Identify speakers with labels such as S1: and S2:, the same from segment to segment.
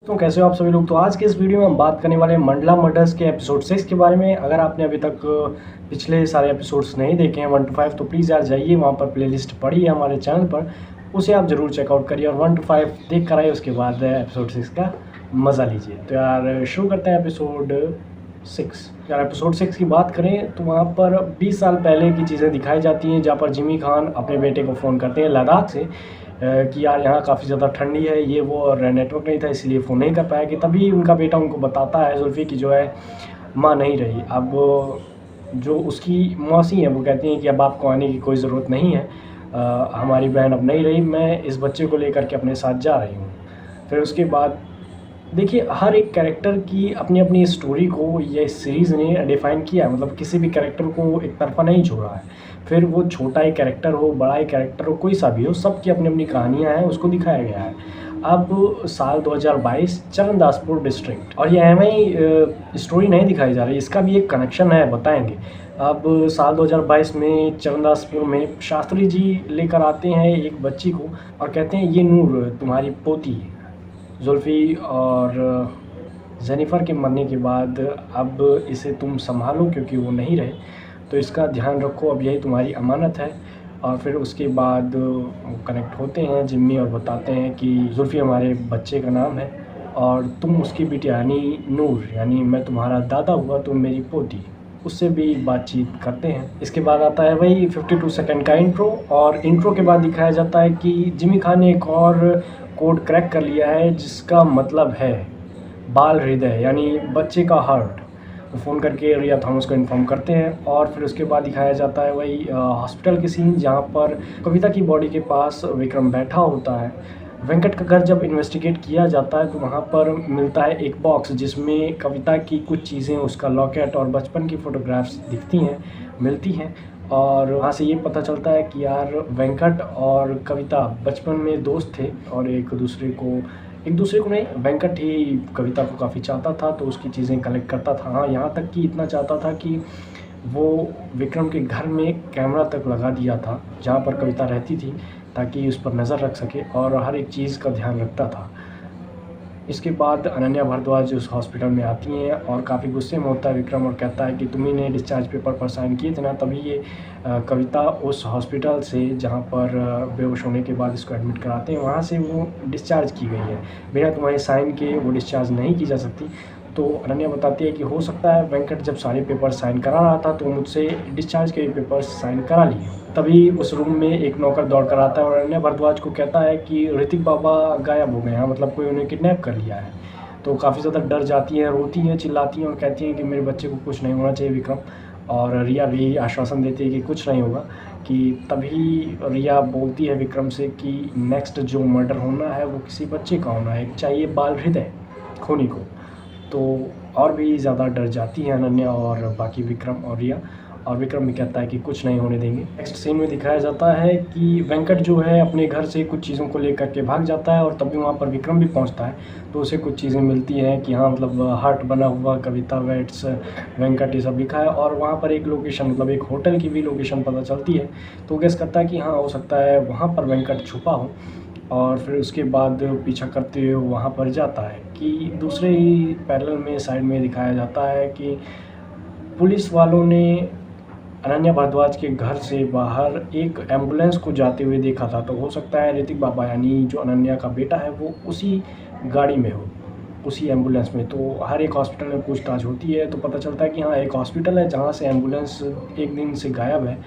S1: तो कैसे हो आप सभी लोग। तो आज के इस वीडियो में हम बात करने वाले हैं मंडला मर्डर्स के एपिसोड 6 के बारे में। अगर आपने अभी तक पिछले सारे एपिसोड्स नहीं देखे हैं 1 to 5 तो प्लीज़ यार जाइए, वहाँ पर प्लेलिस्ट पड़ी है हमारे चैनल पर, उसे आप ज़रूर चेकआउट करिए और 1 to 5 देख कर आइए, उसके बाद एपिसोड 6 का मज़ा लीजिए। तो यार शुरू करते हैं एपिसोड 6। यार एपिसोड 6 की बात करें तो वहाँ पर 20 साल पहले की चीज़ें दिखाई जाती हैं, जहाँ पर जिमी खान अपने बेटे को फ़ोन करते हैं लद्दाख से कि यार यहाँ काफ़ी ज़्यादा ठंडी है ये वो, और नेटवर्क नहीं था इसलिए फ़ोन नहीं कर पाया। कि तभी उनका बेटा उनको बताता है जुल्फ़ी की जो है माँ नहीं रही। अब जो उसकी मौसी हैं वो कहती हैं कि अब आपको आने की कोई ज़रूरत नहीं है, हमारी बहन अब नहीं रही, मैं इस बच्चे को लेकर के अपने साथ जा रही हूँ। फिर उसके बाद देखिए हर एक कैरेक्टर की अपनी अपनी स्टोरी को ये सीरीज़ ने डिफ़ाइन किया है, मतलब किसी भी कैरेक्टर को एक तरफ़ा नहीं छोड़ा है। फिर वो छोटा ही कैरेक्टर हो, बड़ा ही कैरेक्टर हो, कोई सा भी हो, सबकी अपनी अपनी कहानियाँ हैं, उसको दिखाया गया है। अब साल 2022 चरणदासपुर डिस्ट्रिक्ट, और ये एवं ही स्टोरी नहीं दिखाई जा रही, इसका भी एक कनेक्शन है, बताएंगे। अब साल 2022 में चरणदासपुर में शास्त्री जी लेकर आते हैं एक बच्ची को और कहते हैं ये नूर तुम्हारी पोती है। जुल्फ़ी और जेनिफ़र के मरने के बाद अब इसे तुम संभालो क्योंकि वो नहीं रहे, तो इसका ध्यान रखो, अब यही तुम्हारी अमानत है। और फिर उसके बाद वो कनेक्ट होते हैं जिम्मी और बताते हैं कि जुल्फ़ी हमारे बच्चे का नाम है और तुम उसकी बेटी यानी नूर, यानी मैं तुम्हारा दादा हुआ, तुम मेरी पोती। उससे भी बातचीत करते हैं। इसके बाद आता है वही 52 सेकंड का इंट्रो, और इंट्रो के बाद दिखाया जाता है कि जिमी खान ने एक और कोड क्रैक कर लिया है जिसका मतलब है बाल हृदय, यानी बच्चे का हार्ट। तो फ़ोन करके रिया थॉमस को इन्फॉर्म करते हैं और फिर उसके बाद दिखाया जाता है वही हॉस्पिटल की सीन, जहाँ पर कविता की बॉडी के पास विक्रम बैठा होता है। वेंकट का घर जब इन्वेस्टिगेट किया जाता है तो वहाँ पर मिलता है एक बॉक्स जिसमें कविता की कुछ चीज़ें, उसका लॉकेट और बचपन की फ़ोटोग्राफ्स दिखती हैं, मिलती हैं। और वहाँ से ये पता चलता है कि यार वेंकट और कविता बचपन में दोस्त थे और एक दूसरे को नहीं, वेंकट ही कविता को काफ़ी चाहता था तो उसकी चीज़ें कलेक्ट करता था। हाँ, यहाँ तक कि इतना चाहता था कि वो विक्रम के घर में कैमरा तक लगा दिया था जहाँ पर कविता रहती थी, ताकि उस पर नज़र रख सके और हर एक चीज़ का ध्यान रखता था। इसके बाद अनन्या भारद्वाज उस हॉस्पिटल में आती हैं और काफ़ी गुस्से में होता है विक्रम और कहता है कि तुम ही ने डिस्चार्ज पेपर पर साइन किए थे ना, तभी ये कविता उस हॉस्पिटल से जहाँ पर बेहोश होने के बाद इसको एडमिट कराते हैं वहाँ से वो डिस्चार्ज की गई है। बिना तुम्हारे साइन के वो डिस्चार्ज नहीं की जा सकती। तो अनन्या बताती है कि हो सकता है वेंकट जब सारे पेपर साइन करा रहा था तो मुझसे डिस्चार्ज के पेपर साइन करा लिए। तभी उस रूम में एक नौकर दौड़ कर आता है और अनन्या भारद्वाज को कहता है कि ऋतिक बाबा गायब हो गए हैं, मतलब कोई उन्हें किडनैप कर लिया है। तो काफ़ी ज़्यादा डर जाती हैं, रोती हैं, चिल्लाती हैं और कहती हैं कि मेरे बच्चे को कुछ नहीं होना चाहिए विक्रम। और रिया भी आश्वासन देती है कि कुछ नहीं होगा। कि तभी रिया बोलती है विक्रम से कि नेक्स्ट जो मर्डर होना है वो किसी बच्चे का होना है, चाहिए बाल हृदय खूनी को। तो और भी ज़्यादा डर जाती हैं अनन्या और बाकी विक्रम और रिया, और विक्रम भी कहता है कि कुछ नहीं होने देंगे। नेक्स्ट सीन में दिखाया जाता है कि वेंकट जो है अपने घर से कुछ चीज़ों को लेकर के भाग जाता है और तभी वहाँ पर विक्रम भी पहुँचता है। तो उसे कुछ चीज़ें मिलती हैं कि हाँ, मतलब हार्ट बना हुआ कविता वेट्स वेंकट ये सब लिखा है, और वहाँ पर एक लोकेशन, मतलब एक होटल की भी लोकेशन पता चलती है। तो गेस करता है कि हाँ, हो सकता है वहाँ पर वेंकट छुपा हो, और फिर उसके बाद पीछा करते हुए वहाँ पर जाता है। कि दूसरे ही पैरेलल में साइड में दिखाया जाता है कि पुलिस वालों ने अनन्या भारद्वाज के घर से बाहर एक एम्बुलेंस को जाते हुए देखा था। तो हो सकता है ऋतिक बाबा यानी जो अनन्या का बेटा है वो उसी गाड़ी में हो, उसी एम्बुलेंस में। तो हर एक हॉस्पिटल में पूछताछ होती है तो पता चलता है कि हाँ, एक हॉस्पिटल है जहाँ से एम्बुलेंस एक दिन से गायब है,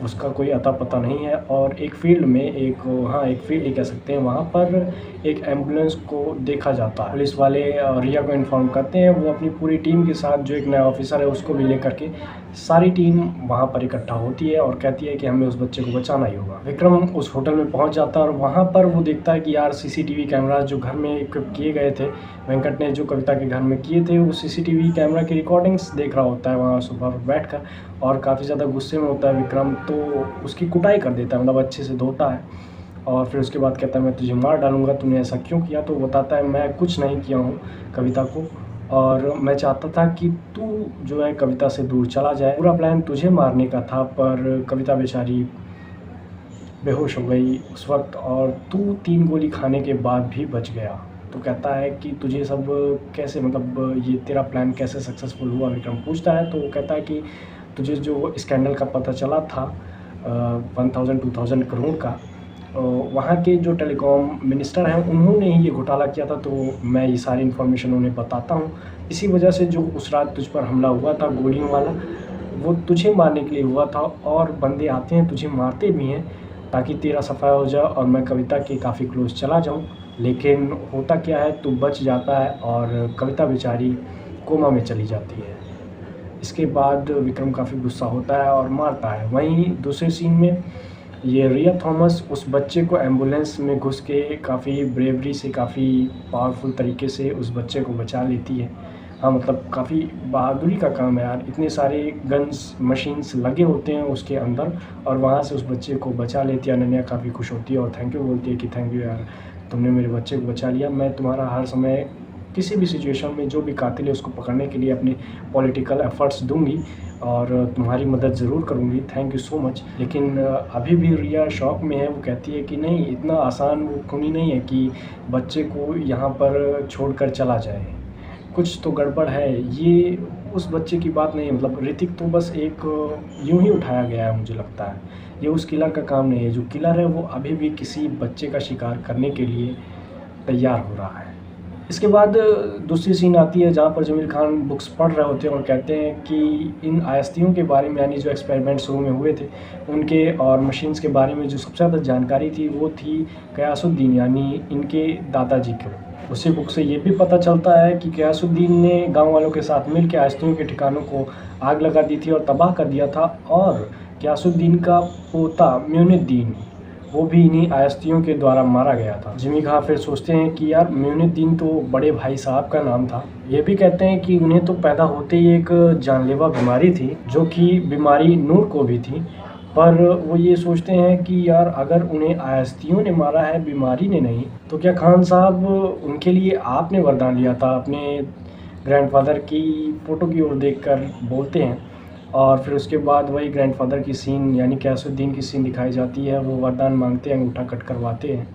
S1: उसका कोई अता पता नहीं है। और एक फील्ड में एक फील्ड ही कह सकते हैं, वहाँ पर एक एम्बुलेंस को देखा जाता है। पुलिस वाले रिया को इन्फॉर्म करते हैं, वो अपनी पूरी टीम के साथ जो एक नया ऑफिसर है उसको भी लेकर के सारी टीम वहाँ पर इकट्ठा होती है और कहती है कि हमें उस बच्चे को बचाना ही होगा। विक्रम उस होटल में पहुँच जाता है और वहाँ पर वो देखता है कि यार सीसीटीवी कैमराज जो घर में इक्विप किए गए थे, वेंकट ने जो कविता के घर में किए थे, वो सीसीटीवी कैमरा की रिकॉर्डिंग्स देख रहा होता है वहाँ सोफा पर बैठ कर, और काफ़ी ज़्यादा गुस्से में होता है विक्रम। तो उसकी कुटाई कर देता है, मतलब अच्छे से धोता है, और फिर उसके बाद कहता है मैं तुझे मार डालूंगा, तूने ऐसा क्यों किया। तो बताता है मैं कुछ नहीं किया हूँ कविता को, और मैं चाहता था कि तू जो है कविता से दूर चला जाए, पूरा प्लान तुझे मारने का था, पर कविता बेचारी बेहोश हो गई उस वक्त और तू 3 गोली खाने के बाद भी बच गया। तो कहता है कि तुझे सब कैसे, मतलब ये तेरा प्लान कैसे सक्सेसफुल हुआ, विक्रम पूछता है। तो वो कहता है कि तुझे जो स्कैंडल का पता चला था 1000-2000 करोड़ का, वहाँ के जो टेलीकॉम मिनिस्टर हैं उन्होंने ही ये घोटाला किया था, तो मैं ये सारी इन्फॉर्मेशन उन्हें बताता हूँ। इसी वजह से जो उस रात तुझ पर हमला हुआ था गोलियों वाला, वो तुझे मारने के लिए हुआ था, और बंदे आते हैं तुझे मारते भी हैं ताकि तेरा सफ़ाया हो जाए और मैं कविता के काफ़ी क्लोज चला जाऊँ। लेकिन होता क्या है, तू बच जाता है और कविता बेचारी कोमा में चली जाती है। इसके बाद विक्रम काफ़ी गुस्सा होता है और मारता है। वहीं दूसरे सीन में ये रिया थॉमस उस बच्चे को एम्बुलेंस में घुस के काफ़ी ब्रेवरी से, काफ़ी पावरफुल तरीके से उस बच्चे को बचा लेती है। हाँ, मतलब काफ़ी बहादुरी का काम है यार, इतने सारे गन्स मशीन्स लगे होते हैं उसके अंदर, और वहाँ से उस बच्चे को बचा लेती है। अनन्या काफ़ी खुश होती है और थैंक यू बोलती है कि थैंक यू यार, तुमने मेरे बच्चे को बचा लिया। मैं तुम्हारा हर समय किसी भी सिचुएशन में जो भी कातिल है उसको पकड़ने के लिए अपने पॉलिटिकल एफर्ट्स दूंगी और तुम्हारी मदद ज़रूर करूंगी, थैंक यू सो मच। लेकिन अभी भी रिया शॉक में है। वो कहती है कि नहीं, इतना आसान वो खूनी नहीं है कि बच्चे को यहाँ पर छोड़कर चला जाए, कुछ तो गड़बड़ है। ये उस बच्चे की बात नहीं है, मतलब ऋतिक तो बस एक यूं ही उठाया गया है, मुझे लगता है ये उस किलर का काम नहीं है। जो किलर है वो अभी भी किसी बच्चे का शिकार करने के लिए तैयार हो रहा है। इसके बाद दूसरी सीन आती है जहाँ पर जमील खान बुक्स पढ़ रहे होते हैं और कहते हैं कि इन आयस्तियों के बारे में, यानी जो एक्सपेरिमेंट शुरू में हुए थे उनके और मशीन्स के बारे में जो सबसे ज़्यादा जानकारी थी वो थी क़यासुद्दीन, यानी इनके दादाजी को। उसी बुक से ये भी पता चलता है कि क़यासुद्दीन ने गांव वालों के साथ मिलकर आयस्तियों के ठिकानों को आग लगा दी थी और तबाह कर दिया था, और क़यासुद्दीन का पोता म्यूनिद्दीन वो भी इन्हीं आयस्तियों के द्वारा मारा गया था। जिमी खां फिर सोचते हैं कि यार म्यूनिद्दीन तो बड़े भाई साहब का नाम था। ये भी कहते हैं कि उन्हें तो पैदा होते ही एक जानलेवा बीमारी थी, जो कि बीमारी नूर को भी थी, पर वो ये सोचते हैं कि यार अगर उन्हें आयस्तियों ने मारा है, बीमारी ने नहीं, तो क्या खान साहब उनके लिए आपने वरदान लिया था। अपने ग्रैंडफादर की फ़ोटो की ओर देखकर बोलते हैं, और फिर उसके बाद वही ग्रैंडफादर की सीन, यानी क़यासुद्दीन की सीन दिखाई जाती है। वो वरदान मांगते हैं, अंगूठा कट करवाते हैं,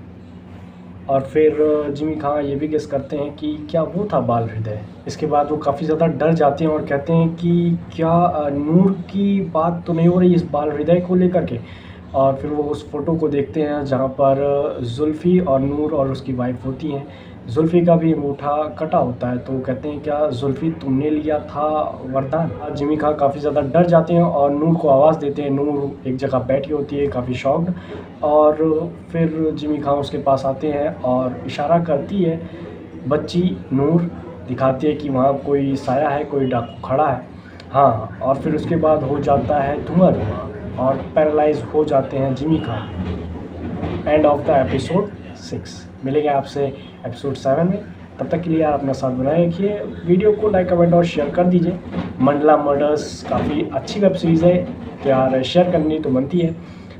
S1: और फिर जिमी खां ये भी गेस करते हैं कि क्या वो था बाल हृदय। इसके बाद वो काफ़ी ज़्यादा डर जाते हैं और कहते हैं कि क्या नूर की बात तो नहीं हो रही इस बाल हृदय को लेकर के। और फिर वो उस फ़ोटो को देखते हैं जहाँ पर जुल्फ़ी और नूर और उसकी वाइफ होती हैं। जुल्फ़ी का भी अंगूठा कटा होता है, तो कहते हैं क्या जुल्फ़ी तुमने लिया था वरदान। जिमी खां काफ़ी ज़्यादा डर जाते हैं और नूर को आवाज़ देते हैं। नूर एक जगह बैठी होती है काफ़ी शॉक्ड, और फिर जिमी खां उसके पास आते हैं और इशारा करती है बच्ची नूर, दिखाती है कि वहाँ कोई साया है, कोई डाकू खड़ा है। हाँ, और फिर उसके बाद हो जाता है धुआं और पैरालाइज हो जाते हैं Jimmy Khan. End of the episode 6। मिलेंगे आपसे एपिसोड 7 में, तब तक के लिए आप अपना साथ बनाए रखिए। वीडियो को लाइक, कमेंट और शेयर कर दीजिए। मंडला मर्डर्स काफ़ी अच्छी वेब सीरीज़ है, तो यार शेयर करनी तो बनती है।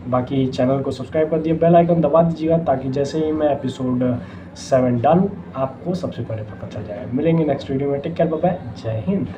S1: बाकी चैनल को सब्सक्राइब कर दिए, बेल आइकन दबा दीजिएगा ताकि जैसे ही मैं एपिसोड 7 डालूँ आपको सबसे पहले पता चल जाए। मिलेंगे नेक्स्ट वीडियो में, टेक केयर, बाय बाय, जय हिंद।